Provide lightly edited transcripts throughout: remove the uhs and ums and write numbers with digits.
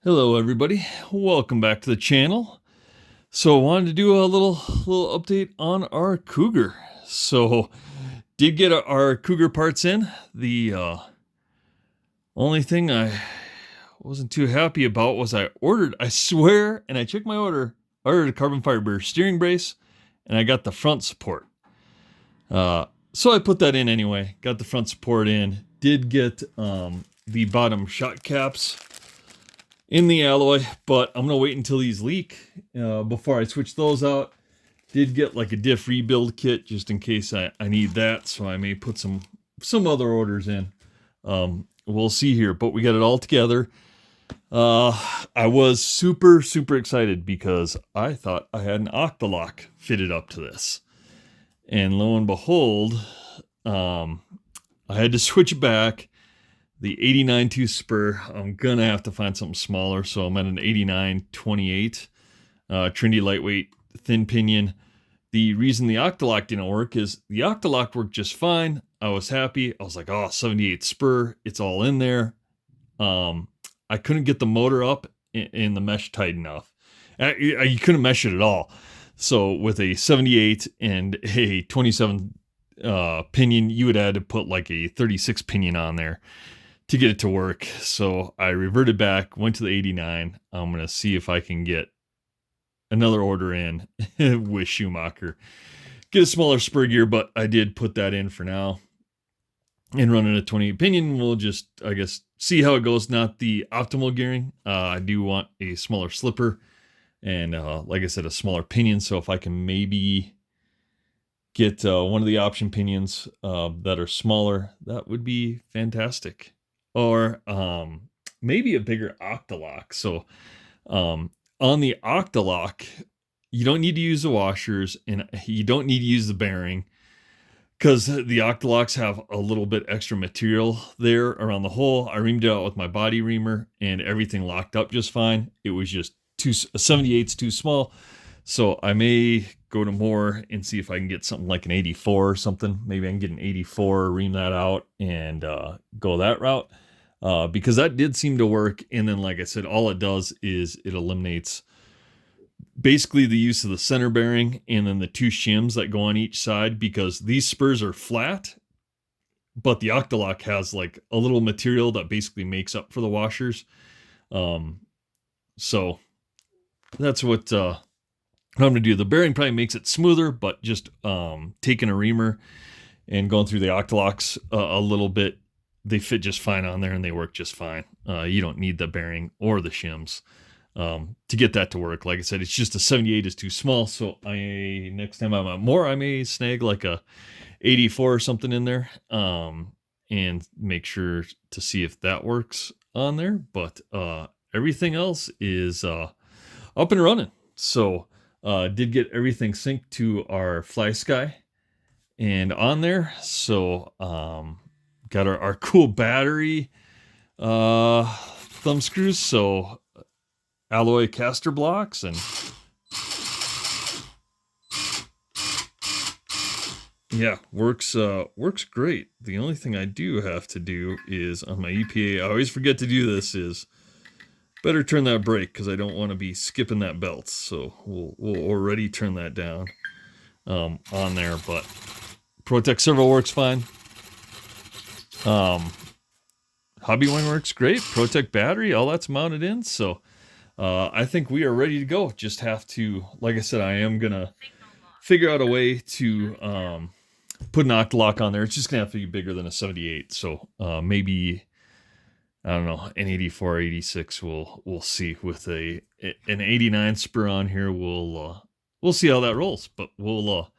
Hello everybody, welcome back to the channel. So I wanted to do a little update on our Cougar. So did get our Cougar parts in. The only thing I wasn't too happy about was I swear, and I checked my ordered a carbon fiber steering brace, and I got the front support. So I put that in anyway, got the front support in, did get the bottom shock caps in the alloy, but I'm gonna wait until these leak before I switch those out. Did get like a diff rebuild kit just in case I need that, so I may put some other orders in. We'll see here, but we got it all together. I was super excited because I thought I had an Octalock fitted up to this, and lo and behold, I had to switch it back. The 89.2 spur, I'm gonna have to find something smaller, so I'm at an 89.28 Trinity lightweight thin pinion. The reason the Octalock didn't work is the Octalock worked just fine. I was happy. I was like, oh, 78 spur, it's all in there. I couldn't get the motor up in the mesh tight enough. You couldn't mesh it at all. So with a 78 and a 27 pinion, you would have to put like a 36 pinion on there to get it to work. So I reverted back, went to the 89. I'm going to see if I can get another order in with Schumacher. Get a smaller spur gear, but I did put that in for now. And running a 28 pinion, we'll just, I guess, see how it goes. Not the optimal gearing. I do want a smaller slipper and, like I said, a smaller pinion. So if I can maybe get one of the option pinions that are smaller, that would be fantastic. Or maybe a bigger Octalock. So on the Octalock, you don't need to use the washers and you don't need to use the bearing because the Octalocks have a little bit extra material there around the hole. I reamed it out with my body reamer and everything locked up just fine. It was just 78's too small. So I may go to more and see if I can get something like an 84 or something. Maybe I can get an 84, ream that out and go that route. Because that did seem to work. And then, like I said, all it does is it eliminates basically the use of the center bearing and then the two shims that go on each side, because these spurs are flat, but the Octalock has like a little material that basically makes up for the washers. So that's what I'm going to do. The bearing probably makes it smoother, but just taking a reamer and going through the Octalocks a little bit, they fit just fine on there and they work just fine. You don't need the bearing or the shims to get that to work. Like I said, it's just a 78 is too small. So next time I'm at more, I may snag like a 84 or something in there and make sure to see if that works on there. But everything else is up and running. So did get everything synced to our Fly Sky and on there. So got our cool battery thumb screws, so alloy caster blocks, and yeah, works great. The only thing I do have to do is on my EPA, I always forget to do this, is better turn that brake because I don't want to be skipping that belt. So we'll already turn that down on there, but Protect Servo works fine. Hobbywine works great. Protect battery, all that's mounted in. So I think we are ready to go. Just have to, like I said, I am gonna figure out a way to put an Octalock on there. It's just gonna have to be bigger than a 78. So maybe, I don't know, an 84, 86. We'll see. With an 89 spur on here, we'll see how that rolls. But we'll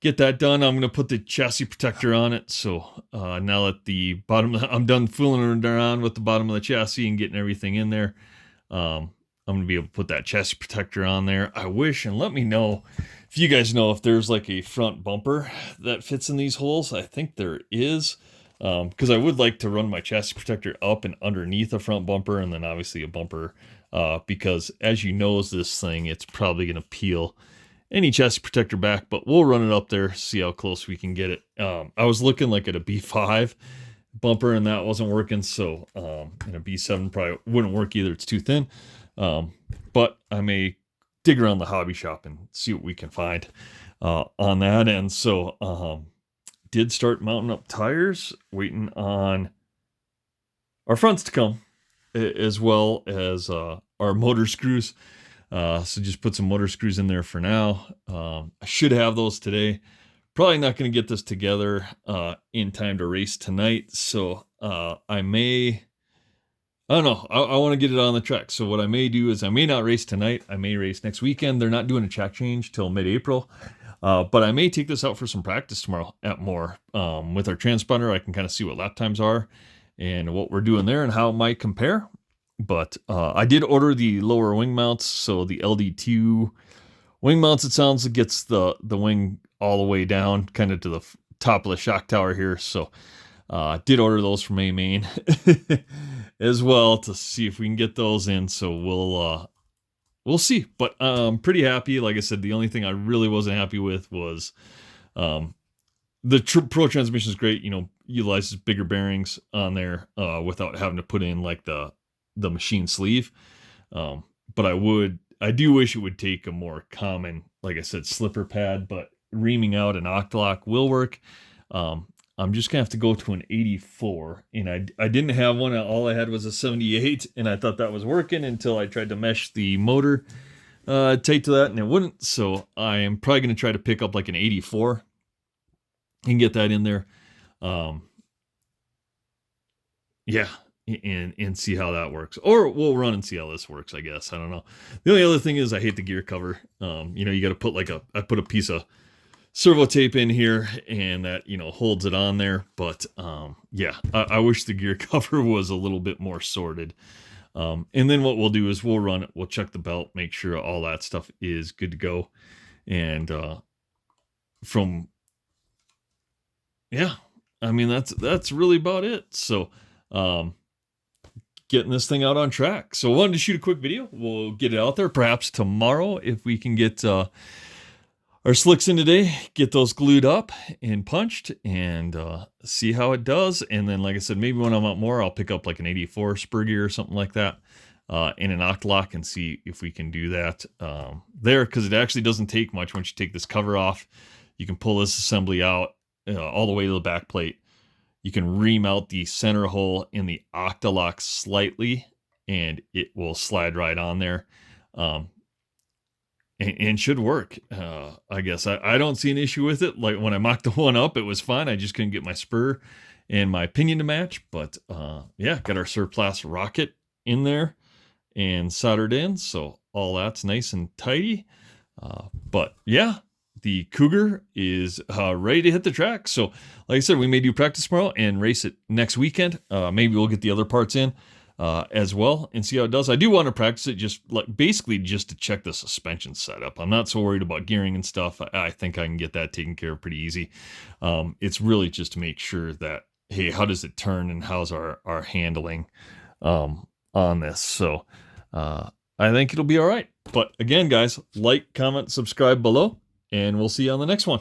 get that done. I'm going to put the chassis protector on it. So now that the bottom, I'm done fooling around with the bottom of the chassis and getting everything in there. I'm going to be able to put that chassis protector on there. I wish, and let me know if you guys know if there's like a front bumper that fits in these holes. I think there is, because I would like to run my chassis protector up and underneath a front bumper, and then obviously a bumper, because as you nose this thing, it's probably going to peel any chassis protector back, but we'll run it up there, see how close we can get it. I was looking like at a B5, bumper and that wasn't working. So, and a B7 probably wouldn't work either. It's too thin. But I may dig around the hobby shop and see what we can find, on that. And so, did start mounting up tires, waiting on our fronts to come, as well as, our motor screws. So just put some motor screws in there for now. I should have those today. Probably not going to get this together in time to race tonight. So I don't know. I want to get it on the track. So what I may do is I may not race tonight. I may race next weekend. They're not doing a track change till mid-April. But I may take this out for some practice tomorrow at Moore. With our transponder, I can kind of see what lap times are and what we're doing there and how it might compare. But I did order the lower wing mounts. So the LD2 wing mounts, it sounds like gets the wing all the way down kind of to the top of the shock tower here. So did order those from A-Main as well to see if we can get those in. So we'll see. But I'm pretty happy. Like I said, the only thing I really wasn't happy with was the Pro transmission is great. You know, utilizes bigger bearings on there without having to put in like the machine sleeve. But I do wish it would take a more common, like I said, slipper pad, but reaming out an Octalock will work. I'm just gonna have to go to an 84, and I didn't have one. All I had was a 78, and I thought that was working until I tried to mesh the motor tight to that, and it wouldn't. So I am probably gonna try to pick up like an 84 and get that in there. Yeah, and see how that works, or we'll run and see how this works. I guess I don't know. The only other thing is I hate the gear cover. You know, you got to put I put a piece of servo tape in here and that, you know, holds it on there. But yeah, I wish the gear cover was a little bit more sorted. And then what we'll do is we'll run it, we'll check the belt, make sure all that stuff is good to go. And yeah, I mean, that's really about it. So getting this thing out on track. So I wanted to shoot a quick video. We'll get it out there perhaps tomorrow if we can get our slicks in today, get those glued up and punched, and see how it does. And then, like I said, maybe when I'm out more, I'll pick up like an 84 spur gear or something like that in an Octalock and see if we can do that there, because it actually doesn't take much. Once you take this cover off, you can pull this assembly out all the way to the back plate. You can ream out the center hole in the Octalock slightly, and it will slide right on there. And should work. I guess I don't see an issue with it. Like when I mocked the one up, it was fine. I just couldn't get my spur and my pinion to match. But yeah, got our surplus rocket in there and soldered in. So all that's nice and tidy. But yeah, the Cougar is ready to hit the track. So like I said, we may do practice tomorrow and race it next weekend. Maybe we'll get the other parts in as well and see how it does. I do want to practice it just basically just to check the suspension setup. I'm not so worried about gearing and stuff. I think I can get that taken care of pretty easy. It's really just to make sure that, hey, how does it turn and how's our handling on this? So I think it'll be all right. But again, guys, like, comment, subscribe below, and we'll see you on the next one.